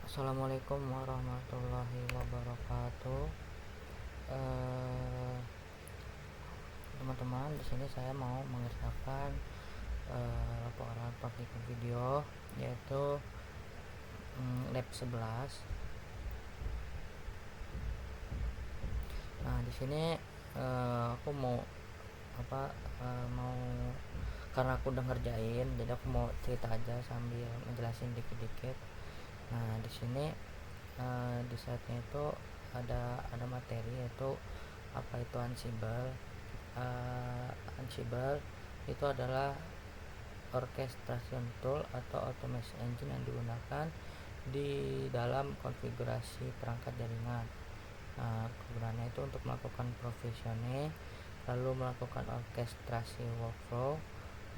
Assalamualaikum warahmatullahi wabarakatuh. Eh, Teman-teman, di sini saya mau mengerjakan laporan praktikum video, yaitu lab 11. Nah, di sini aku mau mau, karena aku udah ngerjain, jadi aku mau cerita aja sambil ngejelasin dikit-dikit. Nah, di sini di slide-nya itu ada materi, yaitu apa itu Ansible. Ansible itu adalah orchestration tool atau automation engine yang digunakan di dalam konfigurasi perangkat jaringan. Kegunaannya itu untuk melakukan provisioning, lalu melakukan orkestrasi workflow,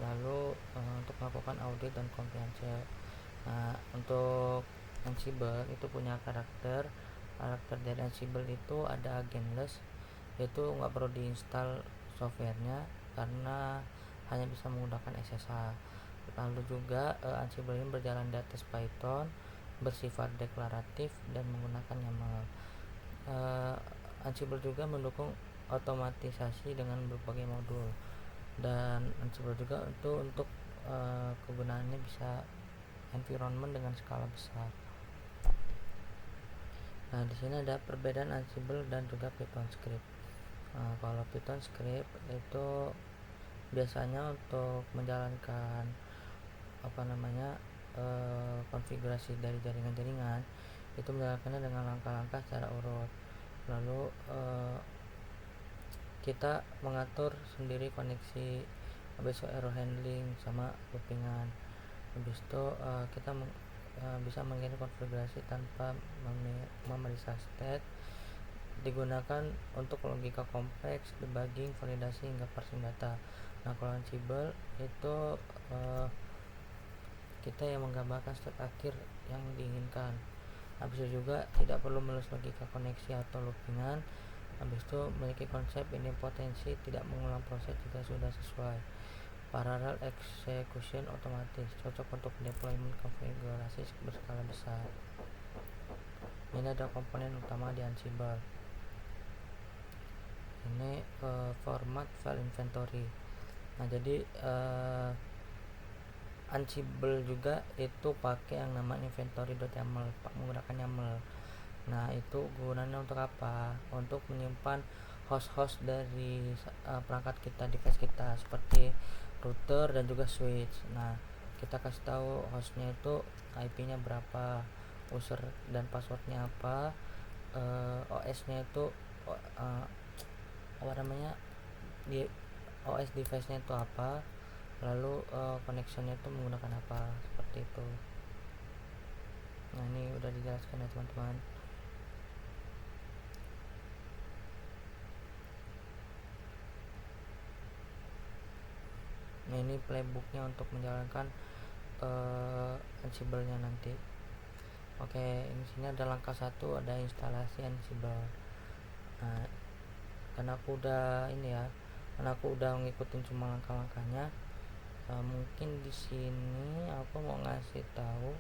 lalu untuk melakukan audit dan compliance. Untuk Ansible itu punya karakter dari Ansible itu ada agentless, yaitu nggak perlu diinstal softwarenya karena hanya bisa menggunakan SSH. Lalu juga Ansible ini berjalan di atas Python, bersifat deklaratif dan menggunakan YAML. Ansible juga mendukung otomatisasi dengan berbagai modul, dan Ansible juga untuk kegunaannya bisa environment dengan skala besar. Nah, di sini ada perbedaan Ansible dan juga Python script. Kalau Python script itu biasanya untuk menjalankan konfigurasi dari jaringan-jaringan, itu menjalankannya dengan langkah-langkah secara urut. Lalu kita mengatur sendiri koneksi, habis itu error handling sama loopingan. Habis itu kita bisa mengirim konfigurasi tanpa memeriksa state. Digunakan untuk logika kompleks, debugging, validasi hingga parsing data. Nah, kalau Ansible itu kita yang menggambarkan state akhir yang diinginkan. Habis itu juga tidak perlu menulis logika koneksi atau loopingan. Habis itu memiliki konsep idempotensi, tidak mengulang proses jika sudah sesuai. Parallel execution otomatis, cocok untuk deployment konfigurasi berskala besar. Ini ada komponen utama di Ansible. Ini format file inventory. Nah, jadi Ansible juga itu pakai yang namanya inventory.yaml, menggunakan YAML. Nah, itu gunanya untuk apa? Untuk menyimpan host-host dari perangkat kita, device kita, seperti router dan juga switch. Nah, kita kasih tahu hostnya itu IP-nya berapa, user dan passwordnya apa, OS-nya itu di OS device-nya itu apa, lalu connection-nya itu menggunakan apa, seperti itu. Nah, ini udah dijelaskan ya teman-teman. Nah, ini playbooknya untuk menjalankan Ansible-nya nanti. Oke, ini sini ada langkah 1, ada instalasi Ansible. Nah, karena aku udah ngikutin semua langkah-langkahnya, mungkin di sini aku mau ngasih tahu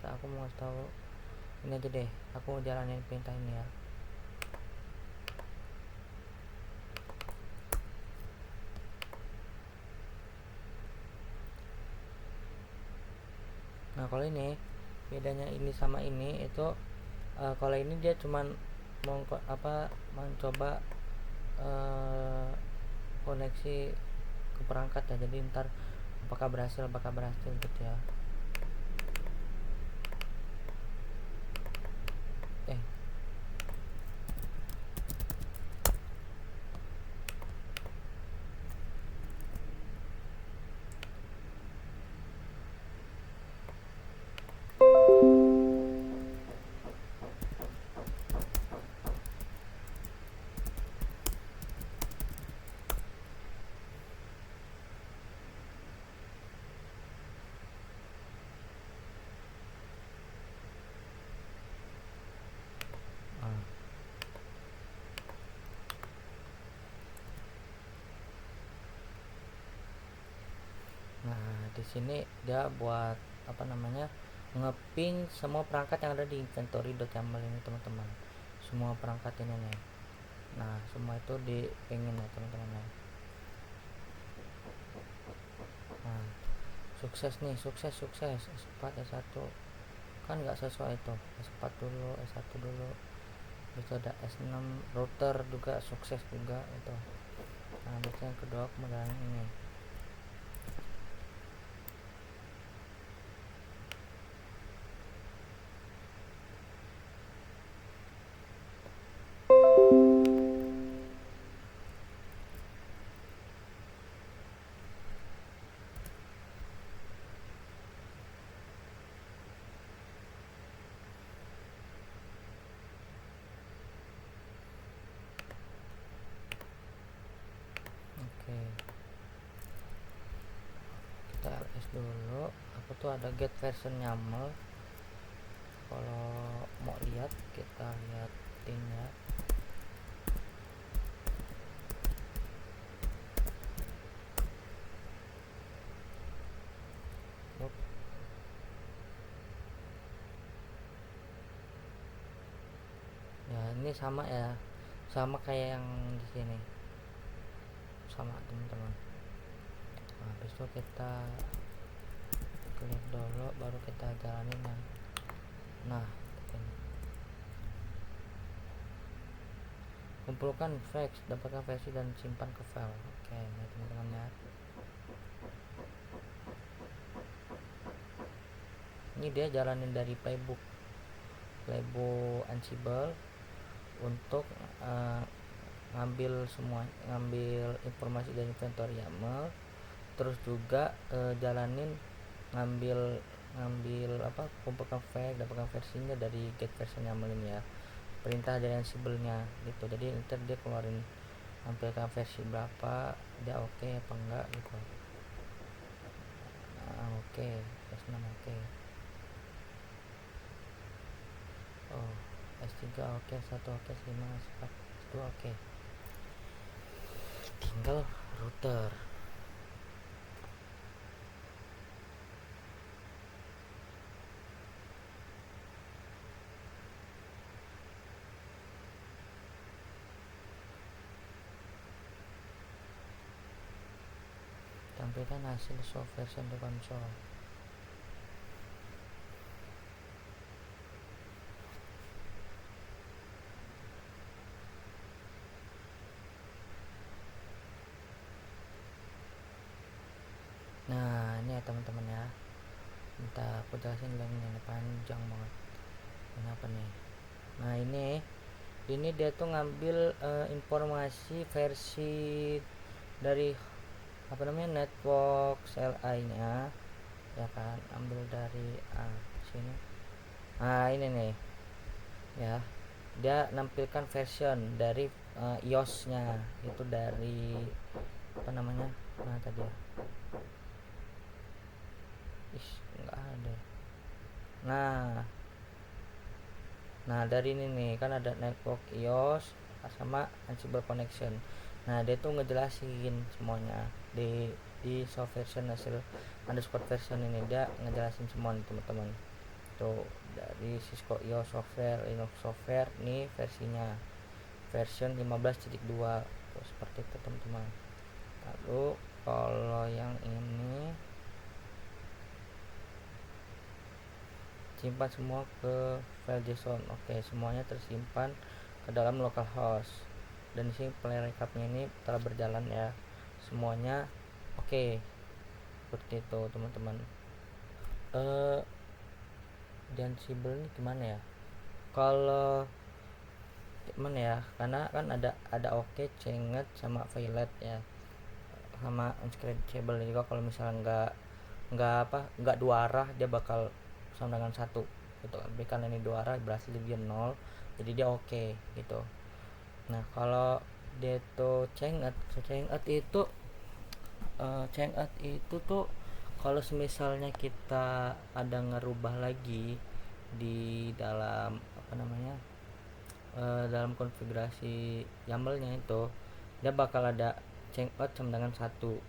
aku mau ngasih tahu ini aja deh. Aku mau jalanin perintah ini ya. Nah, kalau ini bedanya ini sama ini itu kalau ini dia cuman mencoba koneksi ke perangkat ya, jadi ntar apakah berhasil gitu ya. di sini dia buat apa namanya, ngeping semua perangkat yang ada di inventory.yaml ini teman-teman, semua perangkat ini nih. Nah semua itu dipingin ya teman-teman ya. Nah sukses nih, sukses S4 S1 kan nggak sesuai itu, S4 dulu, S1 dulu, itu ada S6 router juga sukses juga itu. Nah biasanya yang kedua kemudian ini. Oke, kita ls dulu. Aku tuh ada get version YAML. Kalau mau lihat kita liatin ya. Yup. Ya ini sama ya, sama kayak yang di sini, sama teman-teman. Nah, habis itu kita klik dulu, baru kita jalanin yang nah ini. Kumpulkan file, dapatkan versi dan simpan ke file. Oke, ini teman-teman ya. Ini dia jalanin dari playbook Ansible untuk ngambil informasi dari inventory YAML, terus juga jalanin ngambil kumpulkan file, dapatkan versinya dari get version YAML ini ya, perintah dari Ansible-nya gitu. Jadi ntar dia keluarin tampilkan versi berapa, dia oke apa enggak gitu. Oke, S6 oke. Oh, S3 oke, S1 oke, S5, S4, S2 oke. Tinggal router. Tampilkan hasil soft version di konsol. Nah ini ya teman-teman ya, minta aku jelasin lagi ini panjang banget. Ini apa nih? Nah ini dia tuh ngambil informasi versi dari apa namanya, network CLI nya ya kan, ambil dari sini. Nah ini nih ya, dia nampilkan version dari iOS nya itu dari apa namanya, nah tadi ya, nggak ada. Nah dari ini nih kan ada network iOS sama Ansible connection. Nah dia tuh ngejelasin semuanya di soft version hasil underscore version ini, dia ngejelasin semua nih teman-teman. Tuh dari Cisco iOS software, Linux software nih versinya version 15.2 tuh, seperti itu teman-teman. Lalu kalau yang ini simpan semua ke file JSON. Oke, semuanya tersimpan ke dalam localhost. Dan di sini play recapnya ini telah berjalan ya. Semuanya oke. Seperti itu, teman-teman. Dan Ansible ini gimana ya? Kalau gimana ya? Karena kan ada oke, cenget sama violet ya. Sama unscratchable juga, kalau misalnya nggak dua arah dia bakal sama dengan satu gitu. Tapi karena ini dua arah berarti dia 0, jadi dia oke gitu. Nah kalau dia tuh cenget itu tuh kalau misalnya kita ada ngerubah lagi di dalam apa namanya, dalam konfigurasi YAML-nya itu, dia bakal ada change out sama dengan satu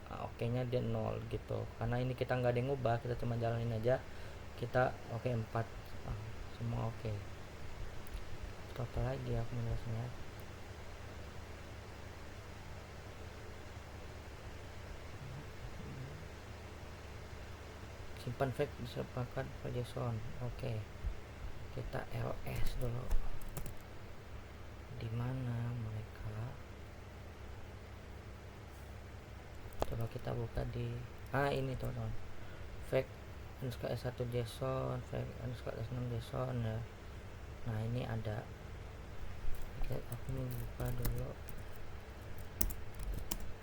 oke nya dia 0 gitu, karena ini kita nggak ada yang ngubah, kita cuma jalanin aja. Kita oke 4, semua oke. Apa lagi aku menjelaskannya? Simpan file disebutkan ke JSON. Oke, kita ls dulu. Di mana mereka? Coba kita buka di ini teman-teman, fake underscore s1 JSON, fake underscore s6 JSON ya. Nah ini ada. Oke, aku mau buka dulu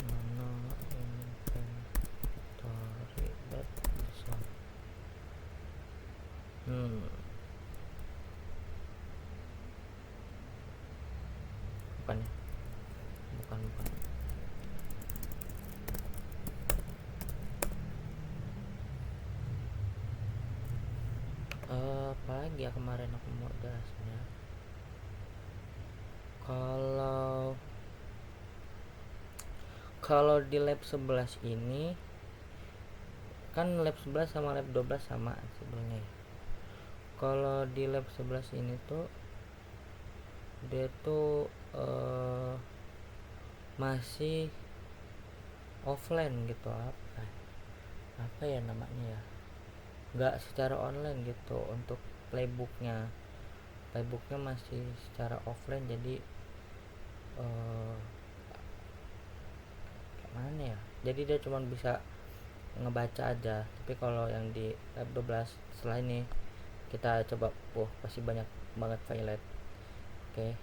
mana inventory.json. Bukan ya, bukan. Apalagi ya kemarin aku mau jelasnya. Kalau di lab 11 ini kan lab 11 sama lab 12 sama sebenarnya. Kalau di lab 11 ini tuh dia tuh masih offline gitu, apa ya namanya ya, nggak secara online gitu. Untuk playbooknya masih secara offline, jadi mana ya, jadi dia cuma bisa ngebaca aja. Tapi kalau yang di lab 12 setelah ini kita coba, pasti banyak banget file. Oke,